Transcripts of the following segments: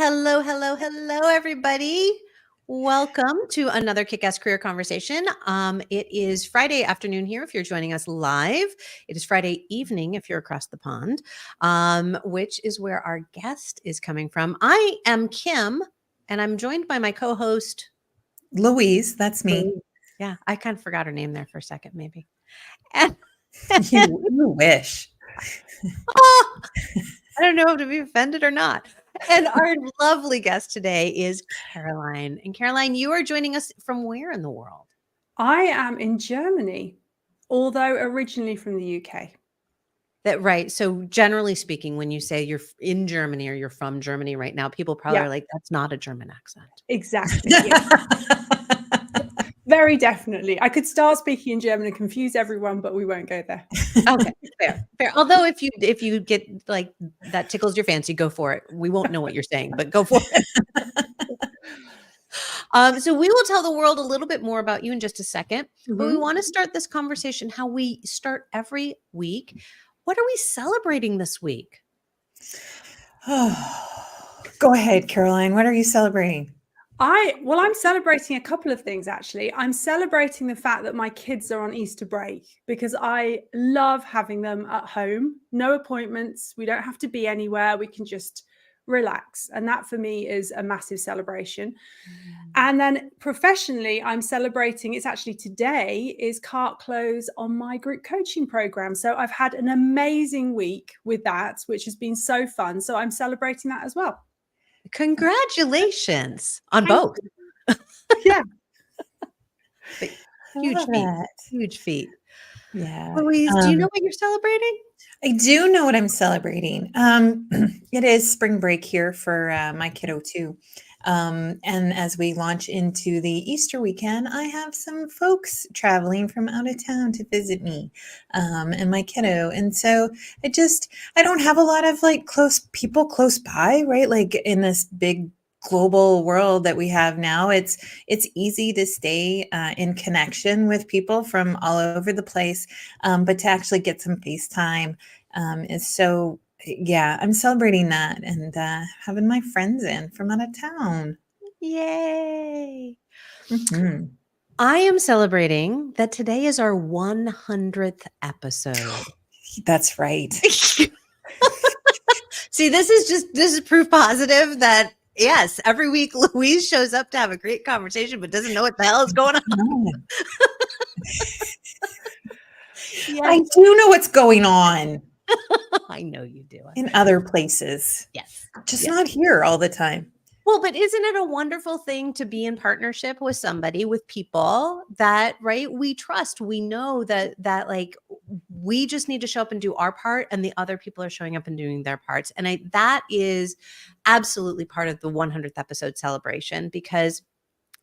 Hello, hello, hello, everybody. Welcome to another Kick-Ass Career Conversation. It is Friday afternoon here if you're joining us live. It is Friday evening if you're across the pond, which is where our guest is coming from. I am Kim, and I'm joined by my co-host, Louise. That's me. Louise. Yeah, I kind of forgot her name there for a second, maybe. And, You wish. oh, I don't know if to be offended or not. And our lovely guest today is Caroline. And Caroline, you are joining us from where in the world? I am in Germany, although originally from the UK. Right. So generally speaking, when you say you're in Germany or you're from Germany right now, people probably are like, that's not a German accent. Exactly. Yeah. Very definitely. I could start speaking in German and confuse everyone, but we won't go there. Okay, fair. Although if you get like that tickles your fancy, go for it. We won't know what you're saying, but go for it. So we will tell the world a little bit more about you in just a second. But we want to start this conversation how we start every week. What are we celebrating this week? Go ahead, Caroline. What are you celebrating? I'm celebrating a couple of things, actually. I'm celebrating the fact that my kids are on Easter break because I love having them at home. No appointments. We don't have to be anywhere. We can just relax. And that for me is a massive celebration. And then professionally, I'm celebrating, it's actually today, is cart close on my group coaching program. So I've had an amazing week with that, which has been so fun. So I'm celebrating that as well. Congratulations on both. Yeah. Huge feat. Yeah. Louise, do you know what you're celebrating? I do know what I'm celebrating. It is spring break here for my kiddo too. And as we launch into the Easter weekend, I have some folks traveling from out of town to visit me and my kiddo. And so I don't have a lot of like close people close by, right? Like in this big global world that we have now, it's easy to stay in connection with people from all over the place. But to actually get some FaceTime is so. Yeah, I'm celebrating that and having my friends in from out of town. Yay. Mm-hmm. I am celebrating that today is our 100th episode. That's right. See, this is proof positive that yes, every week Louise shows up to have a great conversation, but doesn't know what the hell is going on. Yes. I do know what's going on. I know you do. In other places. Yes. Just not here all the time. Well, but isn't it a wonderful thing to be in partnership with somebody, with people that, right, we trust, we know that like we just need to show up and do our part and the other people are showing up and doing their parts. And that is absolutely part of the 100th episode celebration, because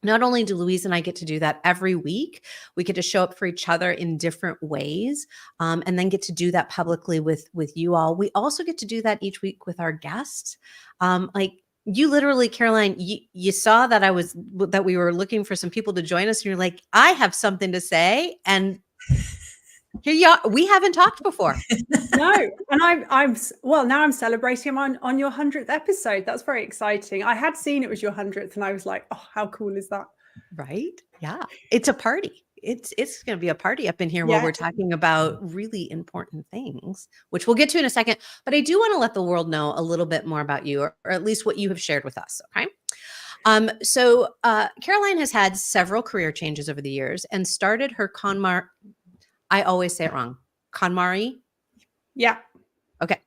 not only do Louise and I get to do that every week, we get to show up for each other in different ways, and then get to do that publicly with you all. We also get to do that each week with our guests. Like you literally, Caroline, you saw that we were looking for some people to join us, and you're like, I have something to say, and here you are. We haven't talked before. No, and now I'm celebrating on your 100th episode. That's very exciting. I had seen it was your 100th, and I was like, oh, how cool is that? Right? Yeah, it's a party. It's going to be a party up in here while we're talking about really important things, which we'll get to in a second. But I do want to let the world know a little bit more about you, or at least what you have shared with us. Okay. So Caroline has had several career changes over the years and started her KonMari. I always say it wrong. KonMari? Yeah. Okay.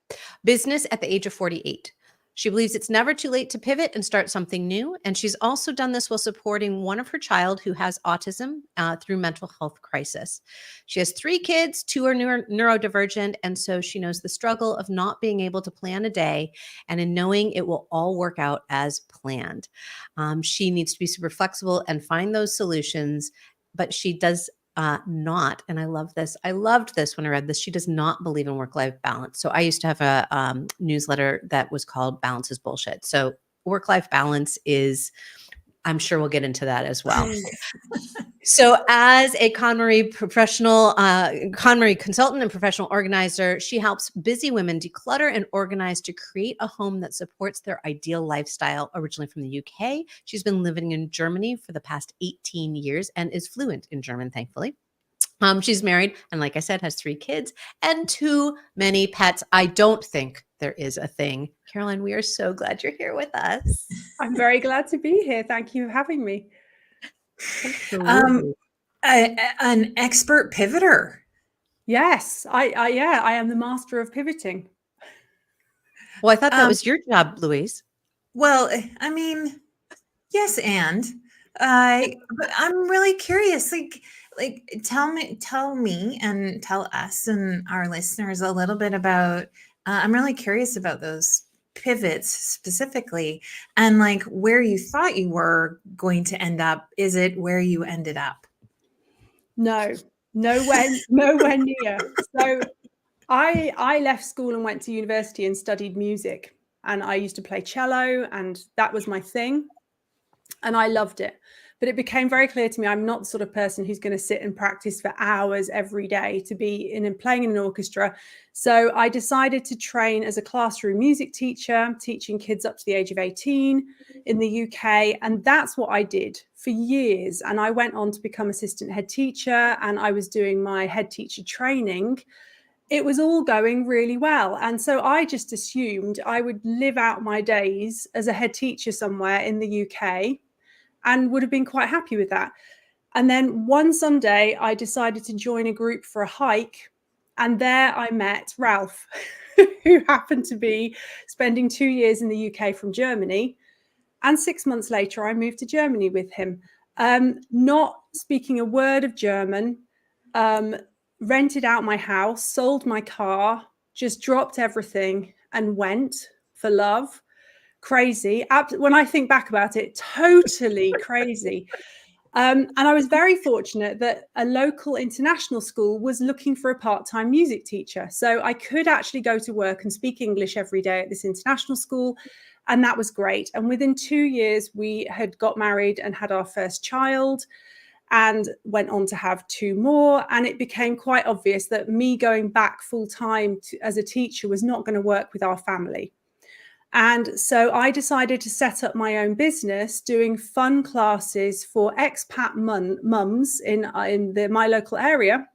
Business at the age of 48. She believes it's never too late to pivot and start something new. And she's also done this while supporting one of her child who has autism through mental health crisis. She has 3 kids, 2 are neurodivergent. And so she knows the struggle of not being able to plan a day and in knowing it will all work out as planned. She needs to be super flexible and find those solutions, but she does not, and I love this. I loved this when I read this. She does not believe in work-life balance. So I used to have a newsletter that was called Balance is Bullshit. So work-life balance is I'm sure we'll get into that as well. So as a KonMari professional, KonMari consultant and professional organizer, she helps busy women declutter and organize to create a home that supports their ideal lifestyle. Originally from the UK, she's been living in Germany for the past 18 years and is fluent in German, thankfully. She's married and, like I said, has 3 kids and too many pets. I don't think there is a thing. Caroline, we are so glad you're here with us. I'm very glad to be here. Thank you for having me. An expert pivoter. Yes, I am the master of pivoting. Well, I thought that was your job, Louise. Well, I mean, yes, and but I'm really curious. Like, tell me, and tell us and our listeners a little bit about. I'm really curious about those pivots specifically, and like where you thought you were going to end up. Is it where you ended up? No, nowhere near. So I left school and went to university and studied music, and I used to play cello, and that was my thing, and I loved it. But it became very clear to me I'm not the sort of person who's going to sit and practice for hours every day to be playing in an orchestra. So I decided to train as a classroom music teacher, teaching kids up to the age of 18 in the UK. And that's what I did for years. And I went on to become assistant head teacher, and I was doing my head teacher training. It was all going really well. And so I just assumed I would live out my days as a head teacher somewhere in the UK and would have been quite happy with that. And then one Sunday, I decided to join a group for a hike. And there I met Ralph, who happened to be spending 2 years in the UK from Germany. And 6 months later, I moved to Germany with him, not speaking a word of German, rented out my house, sold my car, just dropped everything and went for love. Crazy. When I think back about it, totally crazy. And I was very fortunate that a local international school was looking for a part-time music teacher. So I could actually go to work and speak English every day at this international school. And that was great. And within 2 years, we had got married and had our first child and went on to have 2 more. And it became quite obvious that me going back full-time as a teacher was not going to work with our family. And so I decided to set up my own business doing fun classes for expat mums in my local area,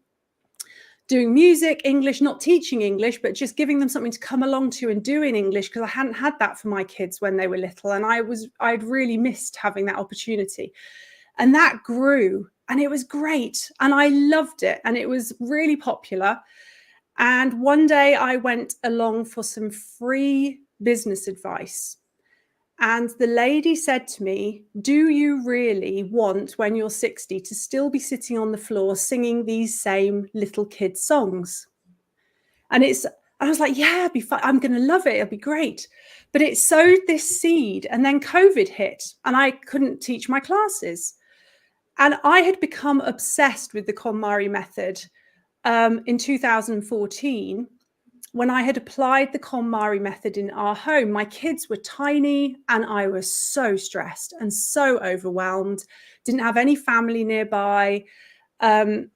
doing music, English, not teaching English, but just giving them something to come along to and do in English, because I hadn't had that for my kids when they were little. And I'd really missed having that opportunity. And that grew, and it was great. And I loved it. And it was really popular. And one day I went along for some free business advice. And the lady said to me, do you really want, when you're 60, to still be sitting on the floor singing these same little kid songs? And I was like, yeah, it'll be fine. I'm going to love it. It'll be great. But it sowed this seed, and then COVID hit and I couldn't teach my classes. And I had become obsessed with the KonMari method in 2014. When I had applied the KonMari method in our home. My kids were tiny and I was so stressed and so overwhelmed, didn't have any family nearby. And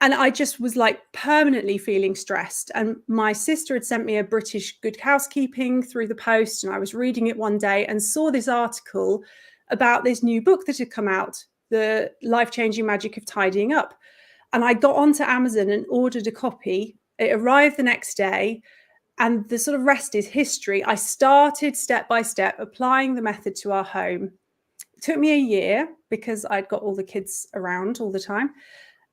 I just was like permanently feeling stressed. And my sister had sent me a British Good Housekeeping through the post, and I was reading it one day and saw this article about this new book that had come out, The Life-Changing Magic of Tidying Up. And I got onto Amazon and ordered a copy. It arrived the next day, and the sort of rest is history. I started step by step applying the method to our home. It took me a year because I'd got all the kids around all the time.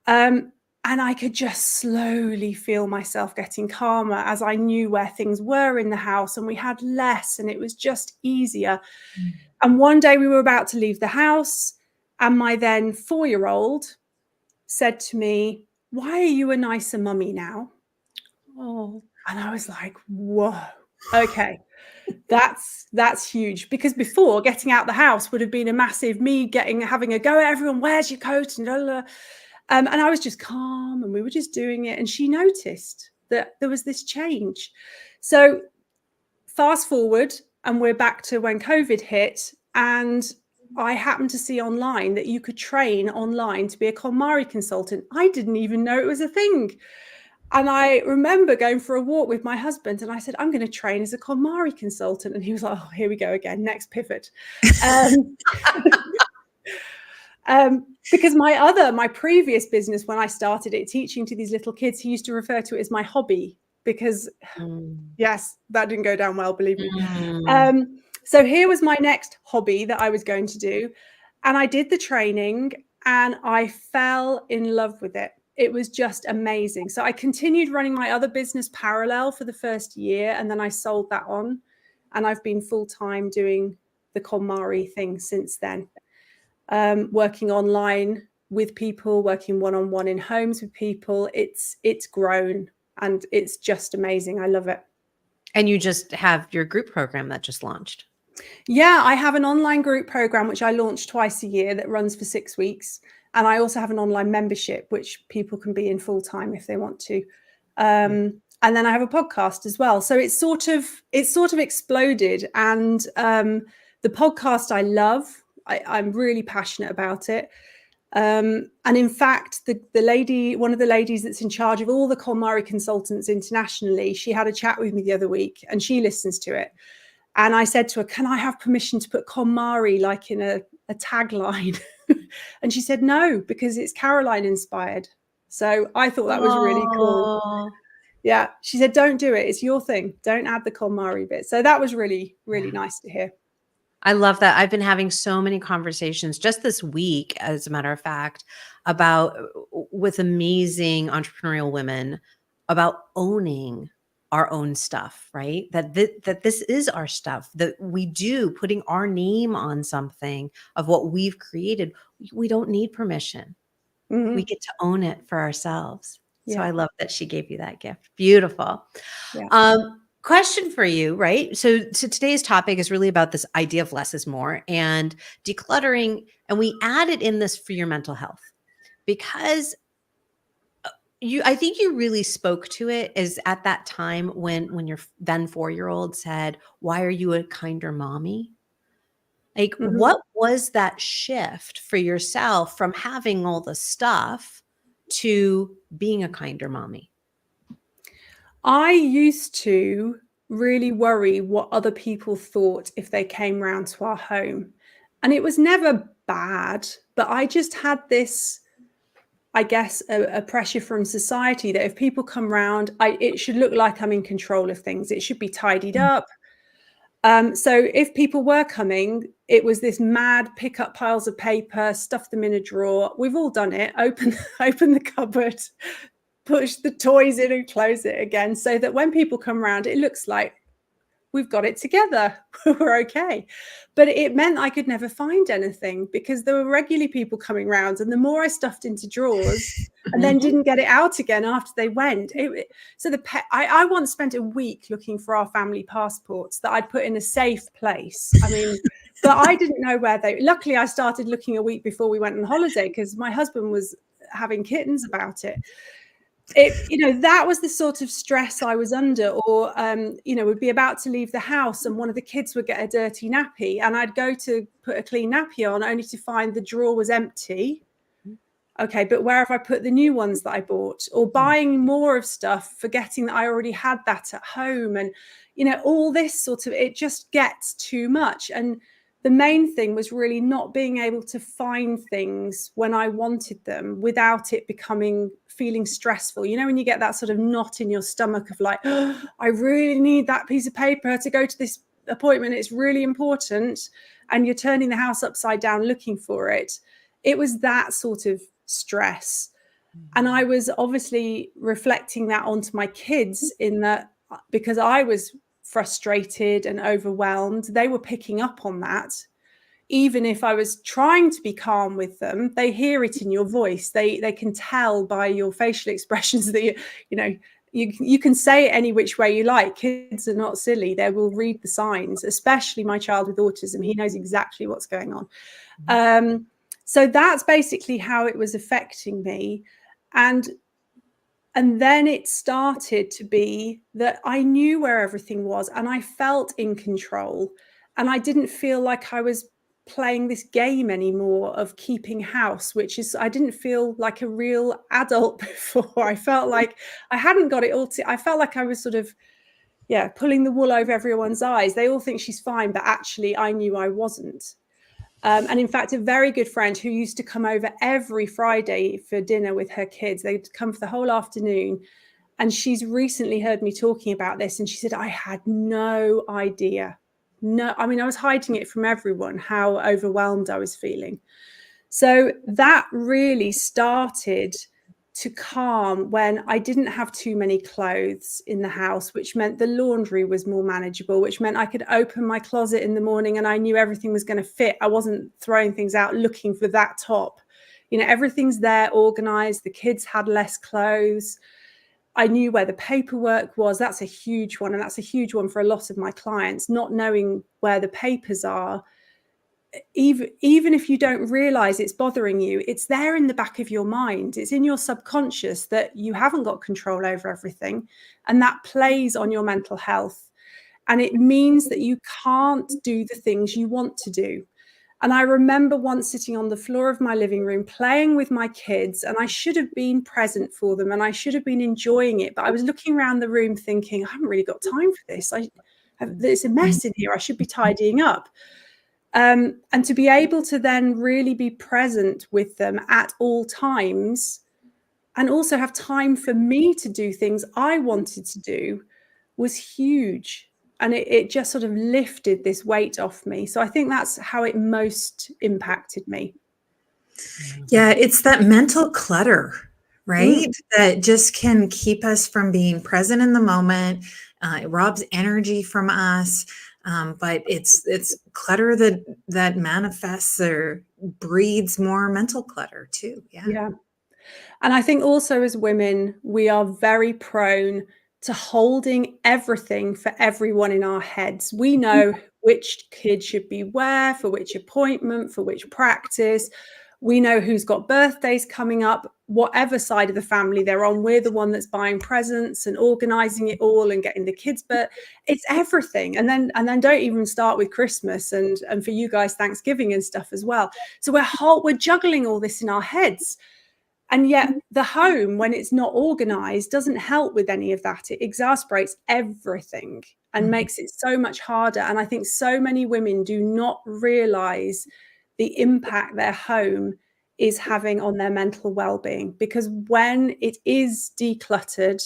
And I could just slowly feel myself getting calmer as I knew where things were in the house, and we had less, and it was just easier. And one day we were about to leave the house, and my then 4-year-old said to me, why are you a nicer mummy now? Oh, and I was like, whoa, okay, that's huge. Because before, getting out the house would have been a massive having a go at everyone, where's your coat? And and I was just calm, and we were just doing it. And she noticed that there was this change. So fast forward, and we're back to when COVID hit, and I happened to see online that you could train online to be a KonMari consultant. I didn't even know it was a thing. And I remember going for a walk with my husband and I said, I'm going to train as a KonMari consultant. And he was like, oh, here we go again, next pivot. Because my previous business, when I started it, teaching to these little kids, he used to refer to it as my hobby because, yes, that didn't go down well, believe me. So here was my next hobby that I was going to do. And I did the training and I fell in love with it. It was just amazing. So I continued running my other business parallel for the first year, and then I sold that on. And I've been full-time doing the KonMari thing since then, working online with people, working one-on-one in homes with people. It's grown and it's just amazing. I love it. And you just have your group program that just launched. Yeah, I have an online group program, which I launch twice a year that runs for 6 weeks. And I also have an online membership, which people can be in full time if they want to. And then I have a podcast as well. So it's sort of exploded. And the podcast I love, I'm really passionate about it. And in fact, one of the ladies that's in charge of all the KonMari consultants internationally, she had a chat with me the other week and she listens to it. And I said to her, can I have permission to put KonMari like in a tagline? And she said, no, because it's Caroline inspired. So I thought that was really cool. Yeah. She said, don't do it. It's your thing. Don't add the KonMari bit. So that was really, really nice to hear. I love that. I've been having so many conversations just this week, as a matter of fact, with amazing entrepreneurial women about owning our own stuff, right? That this is our stuff, that we do, putting our name on something of what we've created. We don't need permission. Mm-hmm. We get to own it for ourselves. Yeah. So I love that she gave you that gift. Beautiful. Yeah. Question for you, right? So today's topic is really about this idea of less is more and decluttering. And we added in this for your mental health because I think you really spoke to it is at that time when your then 4-year-old said, why are you a kinder mommy? Like, what was that shift for yourself from having all the stuff to being a kinder mommy? I used to really worry what other people thought if they came round to our home. And it was never bad, but I just had this, I guess, a pressure from society that if people come round, it should look like I'm in control of things. It should be tidied up. So if people were coming, it was this mad pick up piles of paper, stuff them in a drawer. We've all done it. Open the cupboard, push the toys in and close it again, so that when people come around, it looks like we've got it together. We're okay. But it meant I could never find anything because there were regularly people coming around, and the more I stuffed into drawers and then didn't get it out again after they went. I once spent a week looking for our family passports that I'd put in a safe place. I mean, but I didn't know where luckily I started looking a week before we went on holiday because my husband was having kittens about it. That was the sort of stress I was under, or we'd be about to leave the house and one of the kids would get a dirty nappy and I'd go to put a clean nappy on only to find the drawer was empty. Okay, but where have I put the new ones that I bought? Or buying more of stuff, forgetting that I already had that at home. And all this sort of, it just gets too much. And the main thing was really not being able to find things when I wanted them without it feeling stressful. When you get that sort of knot in your stomach of like, oh, I really need that piece of paper to go to this appointment. It's really important. And you're turning the house upside down looking for it. It was that sort of stress. And I was obviously reflecting that onto my kids in that because I was frustrated and overwhelmed, they were picking up on that. Even if I was trying to be calm with them, they hear it in your voice. They can tell by your facial expressions that you can say it any which way you like. Kids are not silly. They will read the signs, especially my child with autism. He knows exactly what's going on. So that's basically how it was affecting me. And then it started to be that I knew where everything was and I felt in control and I didn't feel like I was playing this game anymore of keeping house, which is, I didn't feel like a real adult before. I felt like I hadn't got it all. I felt like I was sort of, pulling the wool over everyone's eyes. They all think she's fine, but actually I knew I wasn't. And in fact, a very good friend who used to come over every Friday for dinner with her kids, they'd come for the whole afternoon. And she's recently heard me talking about this. And she said, I had no idea. No, I mean, I was hiding it from everyone, how overwhelmed I was feeling. So that really started to calm when I didn't have too many clothes in the house, which meant the laundry was more manageable, which meant I could open my closet in the morning and I knew everything was going to fit. I wasn't throwing things out looking for that top. You know, everything's there, organized. The kids had less clothes. I knew where the paperwork was. That's a huge one. And that's a huge one for a lot of my clients, not knowing where the papers are. Even if you don't realize it's bothering you, it's there in the back of your mind. It's in your subconscious that you haven't got control over everything. And that plays on your mental health. And it means that you can't do the things you want to do. And I remember once sitting on the floor of my living room playing with my kids, and I should have been present for them and I should have been enjoying it. But I was looking around the room thinking, I haven't really got time for this. There's a mess in here. I should be tidying up. And to be able to then really be present with them at all times and also have time for me to do things I wanted to do was huge. And it just sort of lifted this weight off me. So I think that's how it most impacted me. Yeah, it's that mental clutter, right? That just can keep us from being present in the moment. It robs energy from us. But it's clutter that manifests or breeds more mental clutter too. Yeah. And I think also as women, we are very prone to holding everything for everyone in our heads. We know which kid should be where, for which appointment, for which practice. We know who's got birthdays coming up, whatever side of the family they're on. We're the one that's buying presents and organizing it all and getting the kids, but it's everything. And then don't even start with Christmas and for you guys, Thanksgiving and stuff as well. So we're juggling all this in our heads. And yet the home, when it's not organized, doesn't help with any of that. It exasperates everything and makes it so much harder. And I think so many women do not realize the impact their home is having on their mental well-being, because when it is decluttered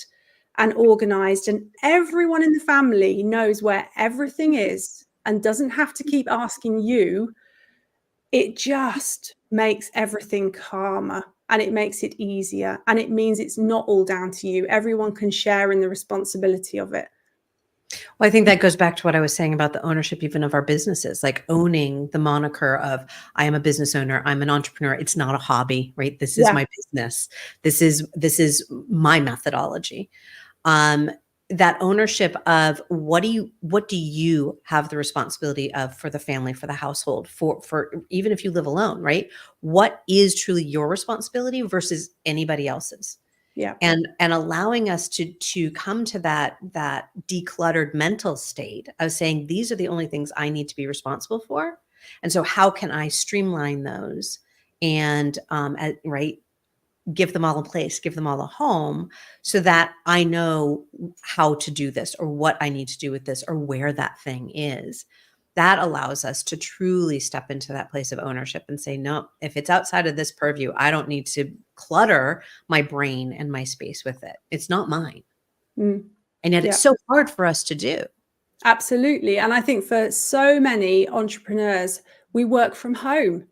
and organized and everyone in the family knows where everything is and doesn't have to keep asking you, it just makes everything calmer and it makes it easier. And it means it's not all down to you. Everyone can share in the responsibility of it. Well, I think that goes back to what I was saying about the ownership even of our businesses, like owning the moniker of I am a business owner, I'm an entrepreneur. It's not a hobby, right? This is my business. This is my methodology. That ownership of what do you have the responsibility of for the family, for the household, for even if you live alone, right? What is truly your responsibility versus anybody else's? Yeah. And allowing us to come to that decluttered mental state of saying, these are the only things I need to be responsible for. And so how can I streamline those and, right, give them all a place, give them all a home so that I know how to do this or what I need to do with this or where that thing is. That allows us to truly step into that place of ownership and say, no, if it's outside of this purview, I don't need to clutter my brain and my space with it. It's not mine. And yet it's so hard for us to do. Absolutely. And I think for so many entrepreneurs, we work from home.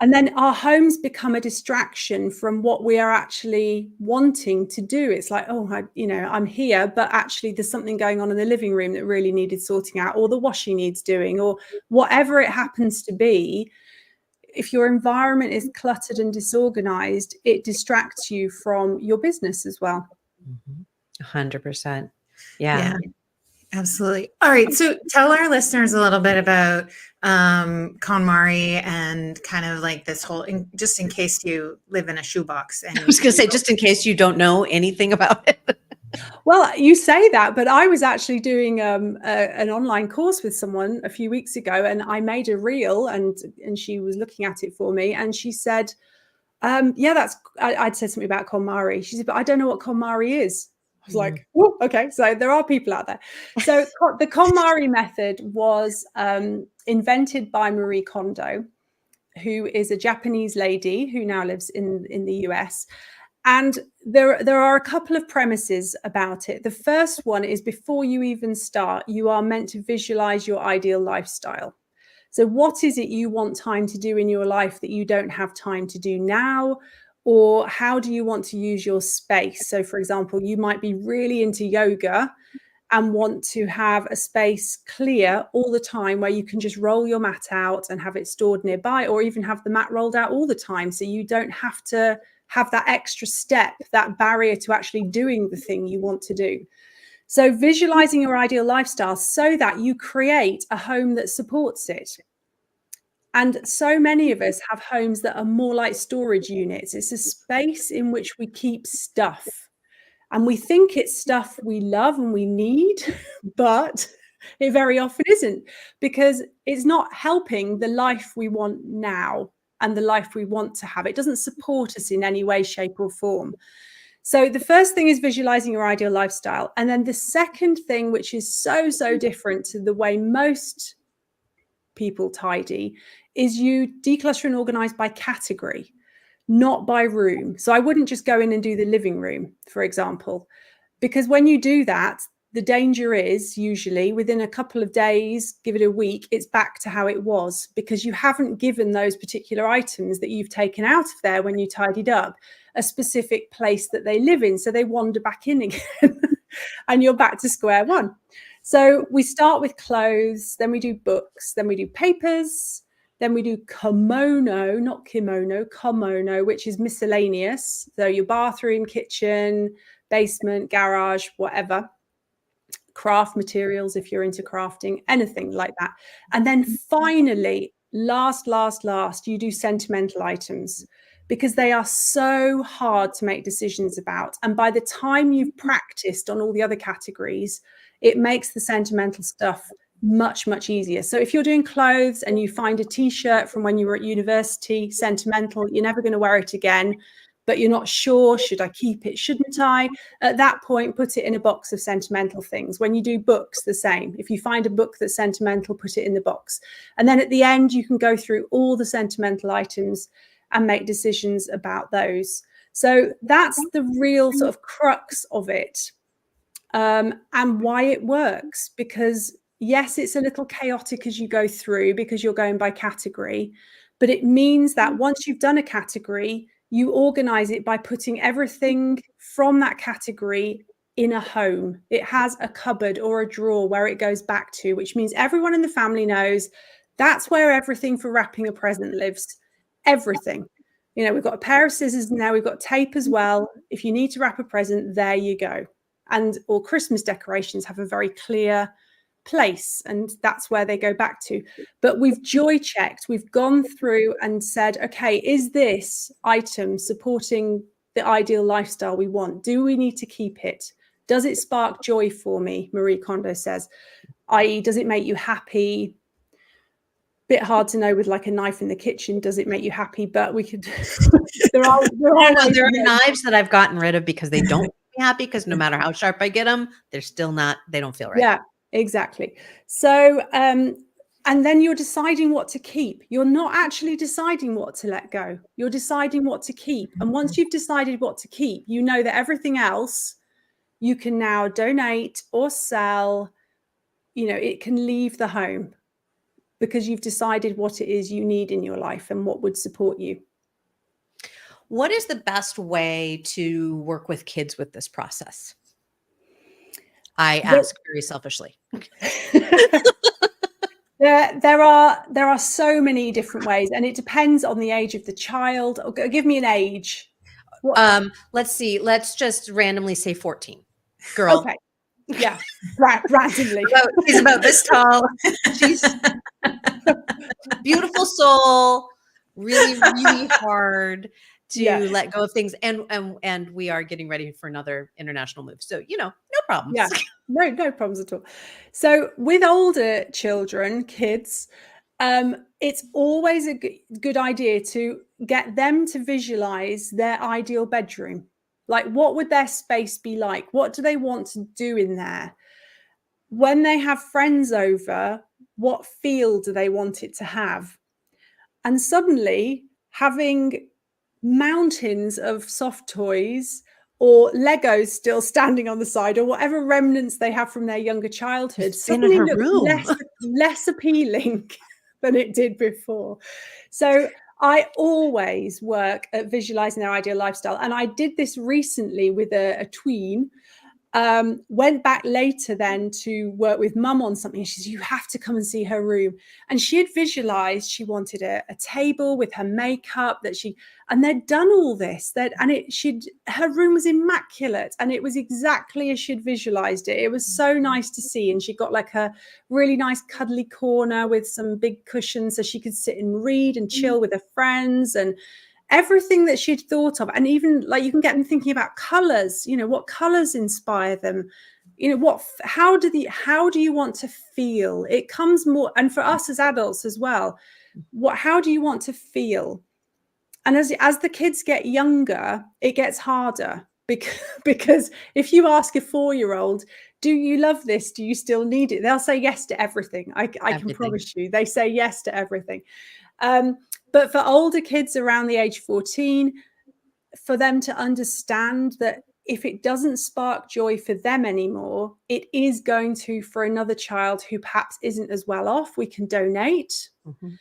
And then our homes become a distraction from what we are actually wanting to do. It's like, oh, I'm here, but actually there's something going on in the living room that really needed sorting out, or the washing needs doing, or whatever it happens to be. If your environment is cluttered and disorganized, it distracts you from your business as well. 100%. Yeah. Absolutely. All right. So tell our listeners a little bit about KonMari and kind of like this whole, just in case you live in a shoebox. And I was going to say, just in case you don't know anything about it. Well, you say that, but I was actually doing an online course with someone a few weeks ago, and I made a reel, and she was looking at it for me, and she said, yeah, I'd said something about KonMari. She said, but I don't know what KonMari is. I was like, oh, okay. So there are people out there. So the KonMari method was invented by Marie Kondo, who is a Japanese lady who now lives in the US. And there are a couple of premises about it. The first one is, before you even start, you are meant to visualize your ideal lifestyle. So what is it you want time to do in your life that you don't have time to do now? Or how do you want to use your space? So for example, you might be really into yoga and want to have a space clear all the time where you can just roll your mat out and have it stored nearby, or even have the mat rolled out all the time, so you don't have to have that extra step, that barrier to actually doing the thing you want to do. So visualizing your ideal lifestyle so that you create a home that supports it. And so many of us have homes that are more like storage units. It's a space in which we keep stuff. And we think it's stuff we love and we need, but it very often isn't, because it's not helping the life we want now and the life we want to have. It doesn't support us in any way, shape, or form. So the first thing is visualizing your ideal lifestyle. And then the second thing, which is so different to the way most people tidy, is you declutter and organize by category, not by room. So I wouldn't just go in and do the living room, for example, because when you do that, the danger is usually within a couple of days, give it a week, it's back to how it was, because you haven't given those particular items that you've taken out of there when you tidied up a specific place that they live in. So they wander back in again and you're back to square one. So we start with clothes, then we do books, then we do papers, then we do komono, not kimono, komono, which is miscellaneous. So your bathroom, kitchen, basement, garage, whatever. Craft materials, if you're into crafting, anything like that. And then finally, last, you do sentimental items, because they are so hard to make decisions about. And by the time you've practiced on all the other categories, it makes the sentimental stuff much easier. So if you're doing clothes and you find a t-shirt from when you were at university, sentimental, you're never going to wear it again, but you're not sure, should I keep it, shouldn't I? At that point, put it in a box of sentimental things. When you do books, the same. If you find a book that's sentimental, put it in the box. And then at the end, you can go through all the sentimental items and make decisions about those. So that's the real sort of crux of it, and why it works. Because yes, it's a little chaotic as you go through, because you're going by category, but it means that once you've done a category, you organize it by putting everything from that category in a home. It has a cupboard or a drawer where it goes back to, which means everyone in the family knows that's where everything for wrapping a present lives. Everything. You know, we've got a pair of scissors now, we've got tape as well. If you need to wrap a present, there you go. And all Christmas decorations have a very clear place, and that's where they go back to. But we've joy checked, we've gone through and said, okay, is this item supporting the ideal lifestyle we want? Do we need to keep it? Does it spark joy for me? Marie Kondo says, i.e., does it make you happy? Bit hard to know with like a knife in the kitchen, does it make you happy? But we could there are knives that I've gotten rid of because they don't make me happy, because no matter how sharp I get them, they're still not, they don't feel right. Yeah, exactly. So and then you're deciding what to keep. You're not actually deciding what to let go. You're deciding what to keep. And once you've decided what to keep, you know that everything else you can now donate or sell. You know, it can leave the home, because you've decided what it is you need in your life and what would support you. What is the best way to work with kids with this process? I ask very selfishly. There are so many different ways, and it depends on the age of the child. Give me an age. Let's see. Let's just randomly say 14. Girl. Okay. Yeah. Randomly. She's about this tall. She's beautiful soul. Really hard to let go of things. And we are getting ready for another international move. So, you know, no problems. Yeah, no problems at all. So with older children, kids, it's always a good idea to get them to visualize their ideal bedroom. Like, what would their space be like? What do they want to do in there? When they have friends over, what feel do they want it to have? And suddenly, having mountains of soft toys or Legos still standing on the side, or whatever remnants they have from their younger childhood, It's been in suddenly her looks room. less appealing than it did before. So I always work at visualizing their ideal lifestyle. And I did this recently with a tween. Went back later then to work with mum on something. She said, you have to come and see her room. And she had visualized she wanted a table with her makeup and they'd done all this. Her room was immaculate and it was exactly as she'd visualized it. It was so nice to see. And she got like a really nice cuddly corner with some big cushions so she could sit and read and chill with her friends, and everything that she'd thought of. And even like, you can get them thinking about colors, what colors inspire them, how do you want to feel? It comes more, and for us as adults as well, how do you want to feel? And as the kids get younger, it gets harder because if you ask a 4-year-old, do you love this? Do you still need it? They'll say yes to everything. I can promise you, they say yes to everything. But for older kids around the age 14, for them to understand that if it doesn't spark joy for them anymore, it is going to for another child who perhaps isn't as well off. We can donate. Mm-hmm.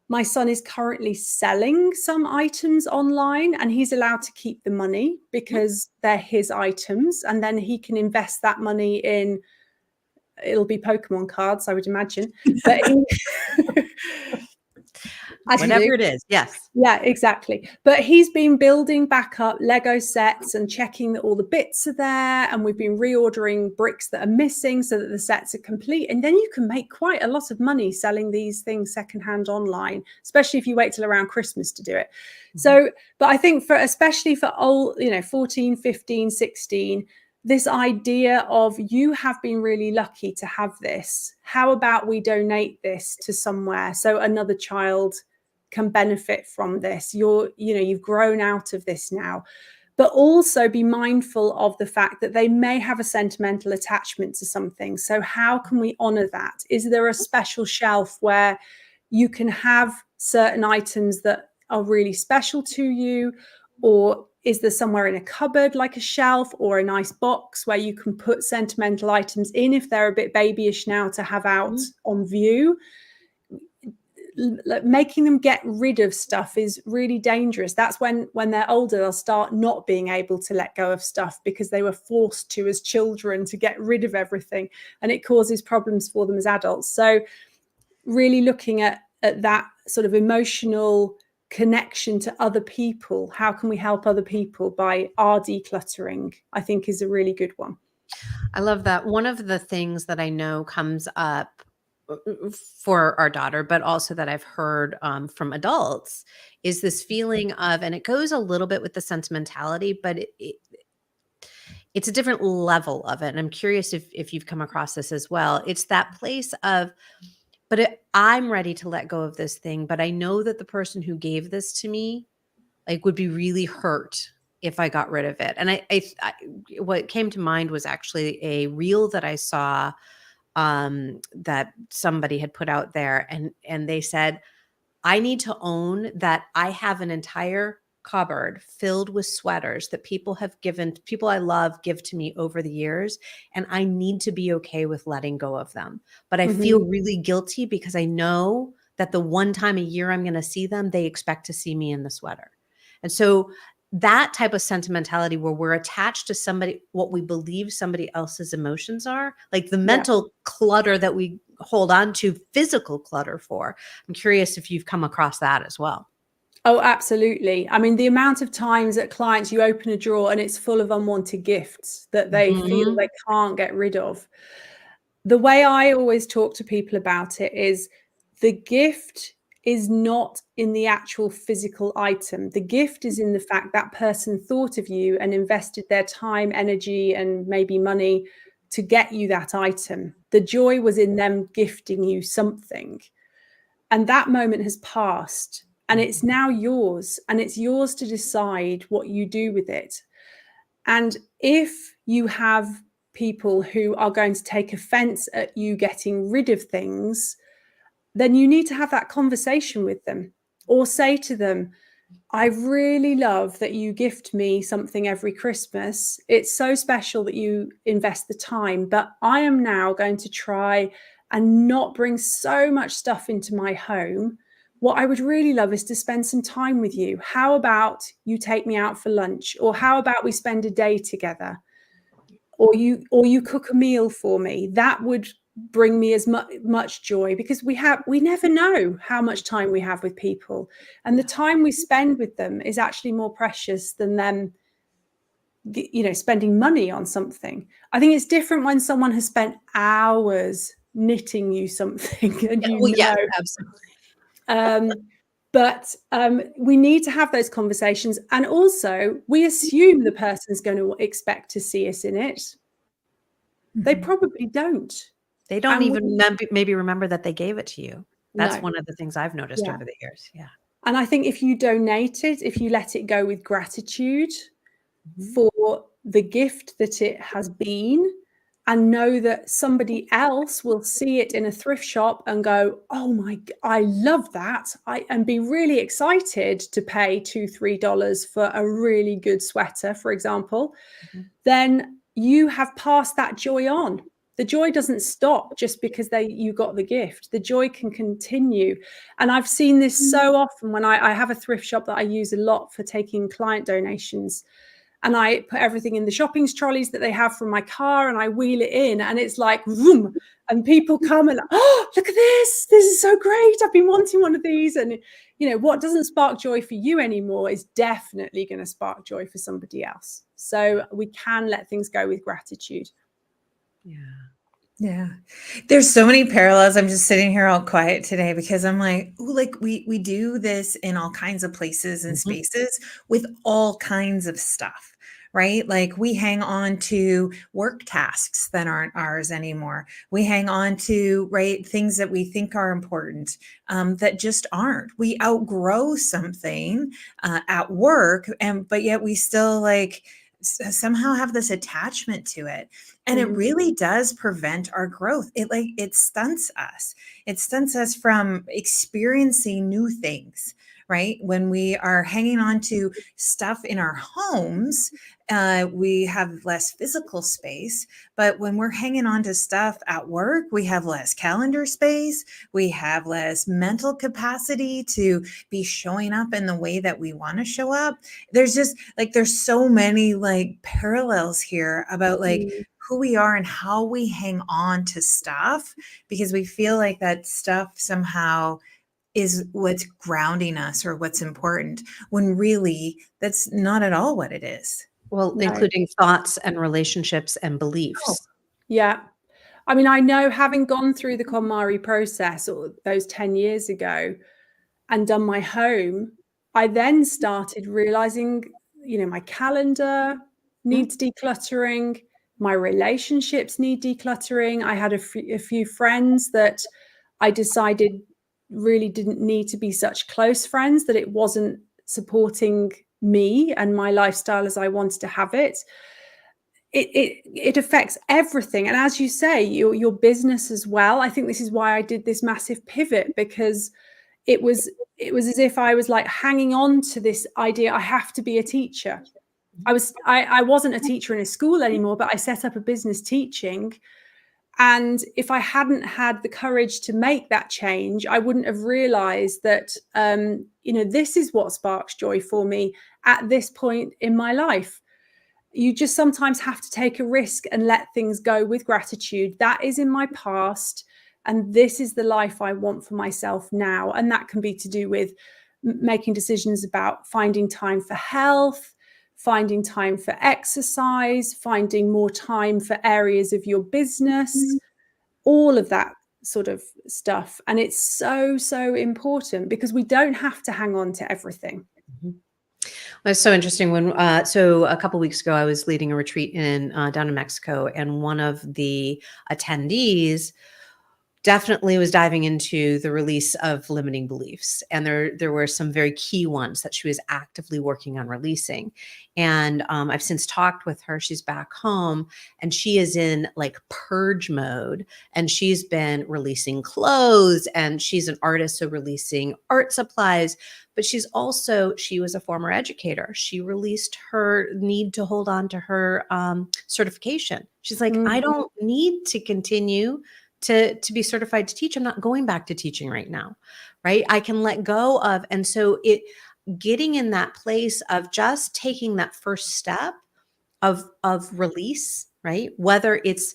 My son is currently selling some items online and he's allowed to keep the money because they're his items. And then he can invest that money in, it'll be Pokemon cards, I would imagine. But whatever it is. Yes. Yeah, exactly. But he's been building back up Lego sets and checking that all the bits are there. And we've been reordering bricks that are missing so that the sets are complete. And then you can make quite a lot of money selling these things secondhand online, especially if you wait till around Christmas to do it. Mm-hmm. So, but I think especially for old, 14, 15, 16, this idea of you have been really lucky to have this. How about we donate this to somewhere so another child can benefit from this? You've grown out of this now, but also be mindful of the fact that they may have a sentimental attachment to something. So how can we honor that? Is there a special shelf where you can have certain items that are really special to you? Or is there somewhere in a cupboard, like a shelf or a nice box where you can put sentimental items in if they're a bit babyish now to have out on view? Making them get rid of stuff is really dangerous. That's when they're older, they'll start not being able to let go of stuff because they were forced to as children to get rid of everything, and it causes problems for them as adults. So really looking at that sort of emotional connection to other people. How can we help other people by our decluttering, I think is a really good one. I love that. One of the things that I know comes up for our daughter, but also that I've heard from adults, is this feeling of, and it goes a little bit with the sentimentality, but it's a different level of it. And I'm curious if you've come across this as well. It's that place of, I'm ready to let go of this thing, but I know that the person who gave this to me would be really hurt if I got rid of it. And I what came to mind was actually a reel that I saw that somebody had put out there, and they said, I need to own that I have an entire cupboard filled with sweaters that people I love give to me over the years, and I need to be okay with letting go of them. But I feel really guilty because I know that the one time a year I'm going to see them, they expect to see me in the sweater. And so that type of sentimentality where we're attached to somebody, what we believe somebody else's emotions are, like the mental clutter that we hold on to, physical clutter for. I'm curious if you've come across that as well. Oh, absolutely. I mean, the amount of times that clients, you open a drawer and it's full of unwanted gifts that they feel they can't get rid of. The way I always talk to people about it is the gift is not in the actual physical item. The gift is in the fact that person thought of you and invested their time, energy, and maybe money to get you that item. The joy was in them gifting you something. And that moment has passed, and it's now yours, and it's yours to decide what you do with it. And if you have people who are going to take offense at you getting rid of things, then you need to have that conversation with them, or say to them, I really love that you gift me something every Christmas. It's so special that you invest the time, but I am now going to try and not bring so much stuff into my home. What I would really love is to spend some time with you. How about you take me out for lunch? Or how about we spend a day together? Or you cook a meal for me? That would bring me as much joy, because we never know how much time we have with people, and the time we spend with them is actually more precious than them, you know, spending money on something. I think it's different when someone has spent hours knitting you something and absolutely. But we need to have those conversations, and also we assume the person's going to expect to see us in it. They probably don't. They don't even maybe remember that they gave it to you. That's one of the things I've noticed over the years. Yeah. And I think if you donate it, if you let it go with gratitude for the gift that it has been, and know that somebody else will see it in a thrift shop and go, oh my, I love that. And be really excited to pay $2-3 for a really good sweater, for example, then you have passed that joy on. The joy doesn't stop just because you got the gift. The joy can continue. And I've seen this so often when I have a thrift shop that I use a lot for taking client donations. And I put everything in the shopping trolleys that they have from my car, and I wheel it in, and it's like, vroom, and people come and, oh, look at this. This is so great. I've been wanting one of these. And, you know, what doesn't spark joy for you anymore is definitely going to spark joy for somebody else. So we can let things go with gratitude. Yeah. There's so many parallels. I'm just sitting here all quiet today because I'm like, ooh, like we do this in all kinds of places and spaces with all kinds of stuff, right? Like we hang on to work tasks that aren't ours anymore. We hang on to, right, things that we think are important that just aren't. We outgrow something at work, but yet we still like somehow have this attachment to it. And it really does prevent our growth. It stunts us. It stunts us from experiencing new things, right? When we are hanging on to stuff in our homes, we have less physical space. But when we're hanging on to stuff at work, we have less calendar space. We have less mental capacity to be showing up in the way that we want to show up. There's just like, there's so many like parallels here about like who we are and how we hang on to stuff, because we feel like that stuff somehow is what's grounding us or what's important, when really that's not at all what it is. Well, including thoughts and relationships and beliefs. Yeah. I mean, I know, having gone through the KonMari process those 10 years ago and done my home, I then started realizing, you know, my calendar needs decluttering. My relationships need decluttering. I had a few friends that I decided really didn't need to be such close friends, that it wasn't supporting me and my lifestyle as I wanted to have it. It affects everything. And as you say, your business as well. I think this is why I did this massive pivot, because it was as if I was like hanging on to this idea, I have to be a teacher. I wasn't a teacher in a school anymore, but I set up a business teaching. And if I hadn't had the courage to make that change, I wouldn't have realized that, you know, this is what sparks joy for me at this point in my life. You just sometimes have to take a risk and let things go with gratitude. That is in my past, and this is the life I want for myself now. And that can be to do with making decisions about finding time for health, finding time for exercise, finding more time for areas of your business, all of that sort of stuff. And it's so, so important, because we don't have to hang on to everything. It's so interesting when so a couple weeks ago I was leading a retreat in down in Mexico, and one of the attendees definitely was diving into the release of limiting beliefs, and there were some very key ones that she was actively working on releasing. And I've since talked with her. She's back home, and she is in like purge mode, and she's been releasing clothes, and she's an artist, so releasing art supplies. But she was a former educator. She released her need to hold on to her certification. She's like, I don't need to continue to be certified to teach. I'm not going back to teaching right now, right? I can let go of. And so getting in that place of just taking that first step of release, right? Whether it's,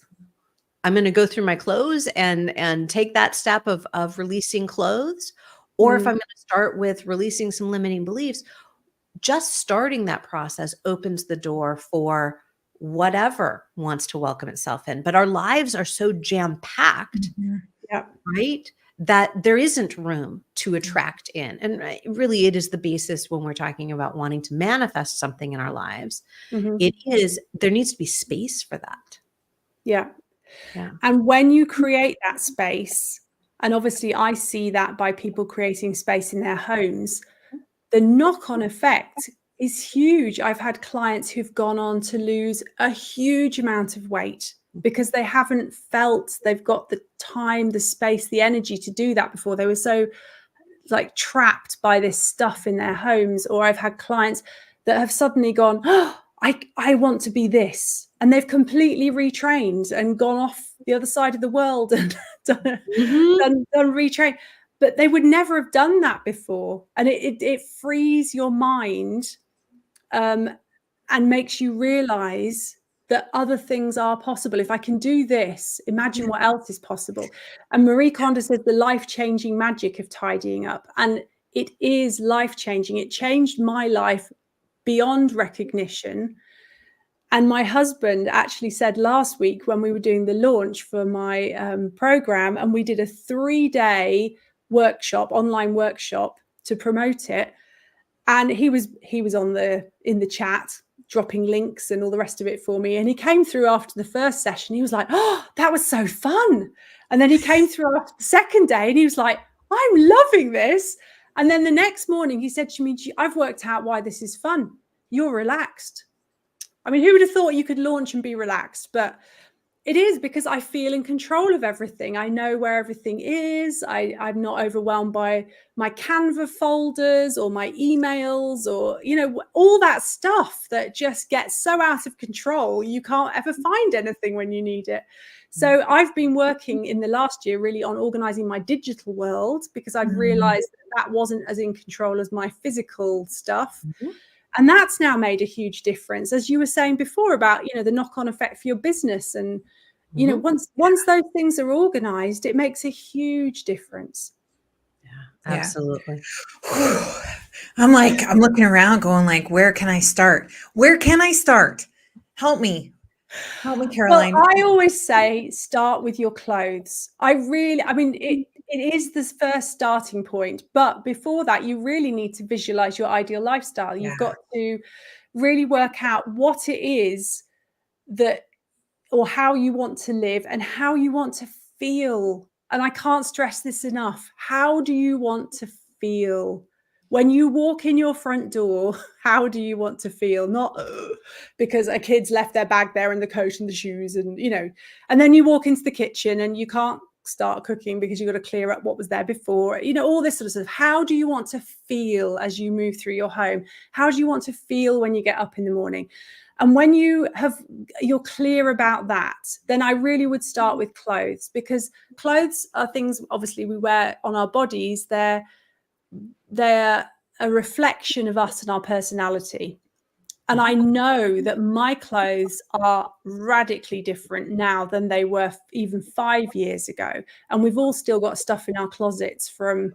I'm going to go through my clothes and take that step of releasing clothes, or if I'm going to start with releasing some limiting beliefs, just starting that process opens the door for whatever wants to welcome itself in. But our lives are so jam-packed, Yeah. right, that there isn't room to attract in. And really, it is the basis when we're talking about wanting to manifest something in our lives. It is, there needs to be space for that. Yeah. Yeah. And when you create that space, and obviously I see that by people creating space in their homes, the knock-on effect is huge. I've had clients who've gone on to lose a huge amount of weight because they haven't felt they've got the time, the space, the energy to do that before. They were so like trapped by this stuff in their homes. Or I've had clients that have suddenly gone, oh, I want to be this. And they've completely retrained and gone off the other side of the world and done retrain. But they would never have done that before. And it frees your mind and makes you realize that other things are possible. If I can do this, imagine what else is possible. And Marie Kondo says the life-changing magic of tidying up. And it is life-changing. It changed my life beyond recognition. And my husband actually said last week when we were doing the launch for my program, and we did a 3-day workshop, online workshop to promote it. And he was in the chat, dropping links and all the rest of it for me. And he came through after the first session. He was like, oh, that was so fun. And then he came through after the second day and he was like, I'm loving this. And then the next morning he said to me, I've worked out why this is fun. You're relaxed. I mean, who would have thought you could launch and be relaxed? But it is, because I feel in control of everything. I know where everything is. I'm not overwhelmed by my Canva folders or my emails or, all that stuff that just gets so out of control. You can't ever find anything when you need it. So I've been working in the last year really on organizing my digital world, because I'd realized that wasn't as in control as my physical stuff. And that's now made a huge difference, as you were saying before about, the knock-on effect for your business. And, once those things are organized, it makes a huge difference. Yeah, absolutely. I'm looking around going like, where can I start? Where can I start? Help me, Caroline. Well, I always say start with your clothes. It is the first starting point. But before that, you really need to visualize your ideal lifestyle. You've got to really work out what it is or how you want to live and how you want to feel. And I can't stress this enough. How do you want to feel? When you walk in your front door, how do you want to feel? Not because a kid's left their bag there and the coat and the shoes and then you walk into the kitchen and you can't start cooking because you've got to clear up what was there before, all this sort of stuff. How do you want to feel as you move through your home? How do you want to feel when you get up in the morning? And when you're clear about that, then I really would start with clothes, because clothes are things obviously we wear on our bodies. They're a reflection of us and our personality. And I know that my clothes are radically different now than they were even 5 years ago. And we've all still got stuff in our closets from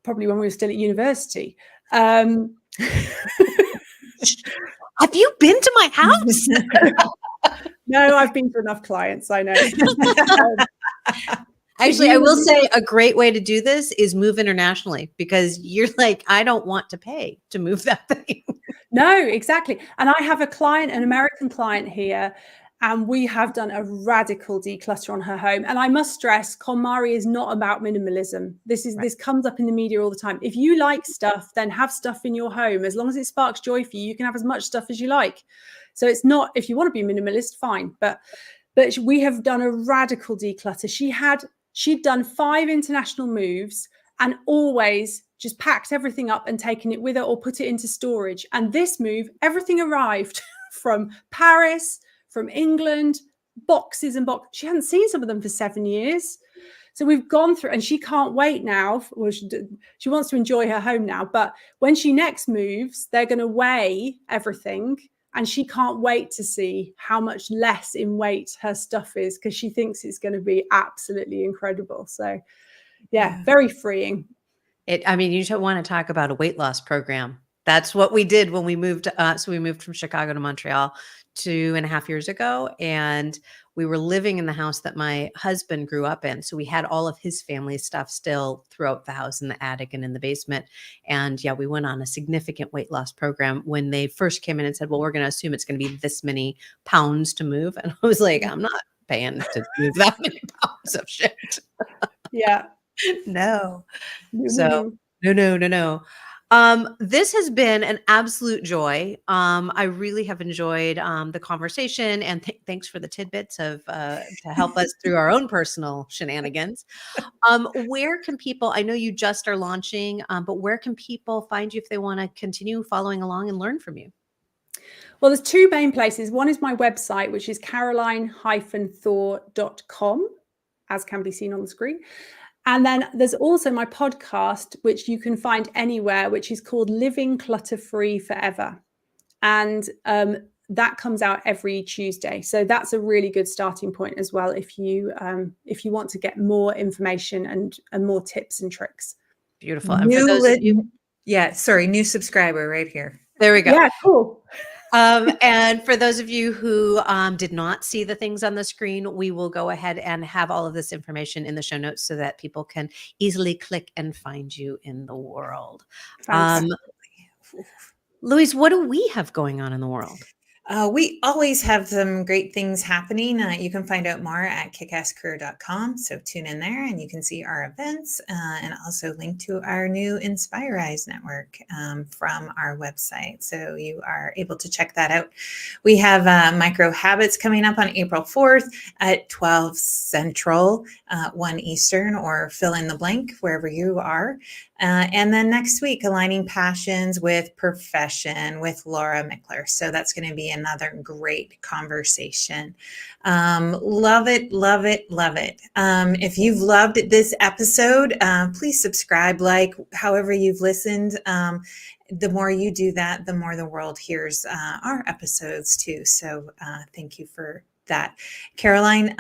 probably when we were still at university. Have you been to my house? No, I've been to enough clients, I know. Actually, I will say a great way to do this is move internationally, because you're like, I don't want to pay to move that thing. No, exactly. And I have a client, an American client here, and we have done a radical declutter on her home. And I must stress, KonMari is not about minimalism. This comes up in the media all the time. If you like stuff, then have stuff in your home. As long as it sparks joy for you, you can have as much stuff as you like. So it's not, if you want to be minimalist, fine. But we have done a radical declutter. She'd done 5 international moves and always just packed everything up and taken it with her or put it into storage. And this move, everything arrived from Paris, from England, boxes and boxes. She hadn't seen some of them for 7 years. So we've gone through, and she can't wait now. Well, she wants to enjoy her home now. But when she next moves, they're going to weigh everything. And she can't wait to see how much less in weight her stuff is, because she thinks it's going to be absolutely incredible. So, yeah, very freeing. I mean, you don't want to talk about a weight loss program. That's what we did when we moved. So we moved from Chicago to Montreal 2.5 years ago, and we were living in the house that my husband grew up in. So we had all of his family stuff still throughout the house, in the attic and in the basement. And yeah, we went on a significant weight loss program when they first came in and said, well, we're going to assume it's going to be this many pounds to move. And I was like, I'm not paying to move that many pounds of shit. Yeah. No. Mm-hmm. So no. This has been an absolute joy. I really have enjoyed the conversation, and thanks for the tidbits of to help us through our own personal shenanigans. Where can people, I know you just are launching, but where can people find you if they want to continue following along and learn from you? Well, there's 2 main places. One is my website, which is caroline-thor.com, as can be seen on the screen. And then there's also my podcast, which you can find anywhere, which is called Living Clutter-Free Forever. And that comes out every Tuesday. So that's a really good starting point as well if you want to get more information and more tips and tricks. Beautiful. And for those of you, new subscriber right here. there we go. Yeah, cool. And for those of you who did not see the things on the screen, we will go ahead and have all of this information in the show notes so that people can easily click and find you in the world. Louise, what do we have going on in the world? We always have some great things happening. You can find out more at kickasscareer.com. So tune in there and you can see our events and also link to our new Inspire-Eyes network from our website. So you are able to check that out. We have Micro Habits coming up on April 4th at 12 Central, 1 Eastern, or fill in the blank wherever you are. And then next week, Aligning Passions with Profession with Laura Mickler. So that's going to be another great conversation. Love it, love it, love it. If you've loved this episode, please subscribe, like, however you've listened. The more you do that, the more the world hears our episodes too. So thank you for that. Caroline,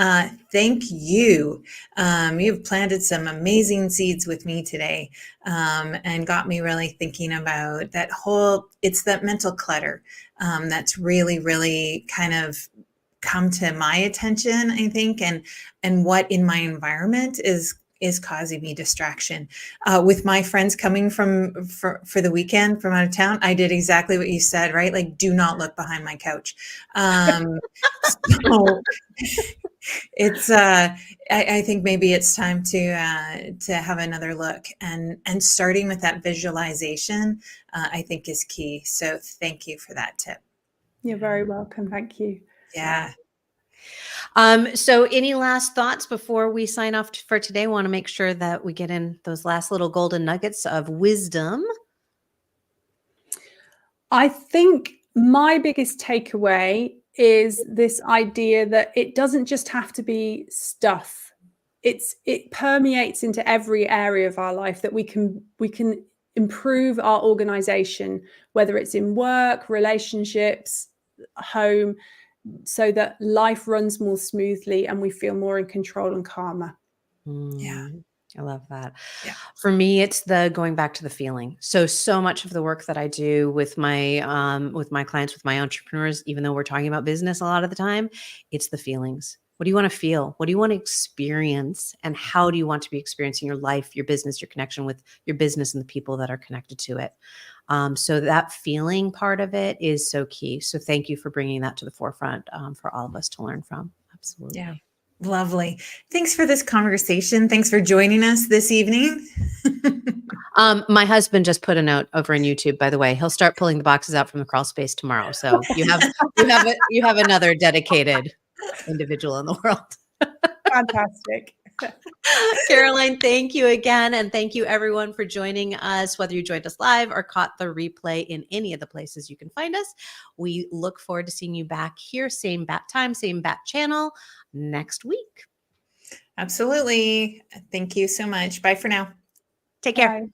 thank you. You've planted some amazing seeds with me today and got me really thinking about it's that mental clutter that's really, really kind of come to my attention, I think, and what in my environment is causing me distraction. With my friends coming for the weekend from out of town, I did exactly what you said, right? Like, do not look behind my couch. So it's I think maybe it's time to have another look, and starting with that visualization I think is key. So thank you for that tip. You're very welcome. Thank you. Yeah. So any last thoughts before we sign off for today? Want to make sure that we get in those last little golden nuggets of wisdom. I think my biggest takeaway is this idea that it doesn't just have to be stuff. It permeates into every area of our life, that we can improve our organization, whether it's in work, relationships, home, so that life runs more smoothly and we feel more in control and calmer. Yeah. I love that. Yeah. For me, it's the going back to the feeling. So much of the work that I do with my clients, with my entrepreneurs, even though we're talking about business a lot of the time, it's the feelings. What do you want to feel? What do you want to experience? And how do you want to be experiencing your life, your business, your connection with your business and the people that are connected to it? So that feeling part of it is so key. So thank you for bringing that to the forefront for all of us to learn from. Absolutely. Yeah. Lovely. Thanks for this conversation. Thanks for joining us this evening. My husband just put a note over on YouTube, by the way. He'll start pulling the boxes out from the crawl space tomorrow. So you have another dedicated individual in the world. Fantastic. Caroline, thank you again. And thank you everyone for joining us, whether you joined us live or caught the replay in any of the places you can find us. We look forward to seeing you back here, same bat time, same bat channel next week. Absolutely. Thank you so much. Bye for now. Take care. Bye.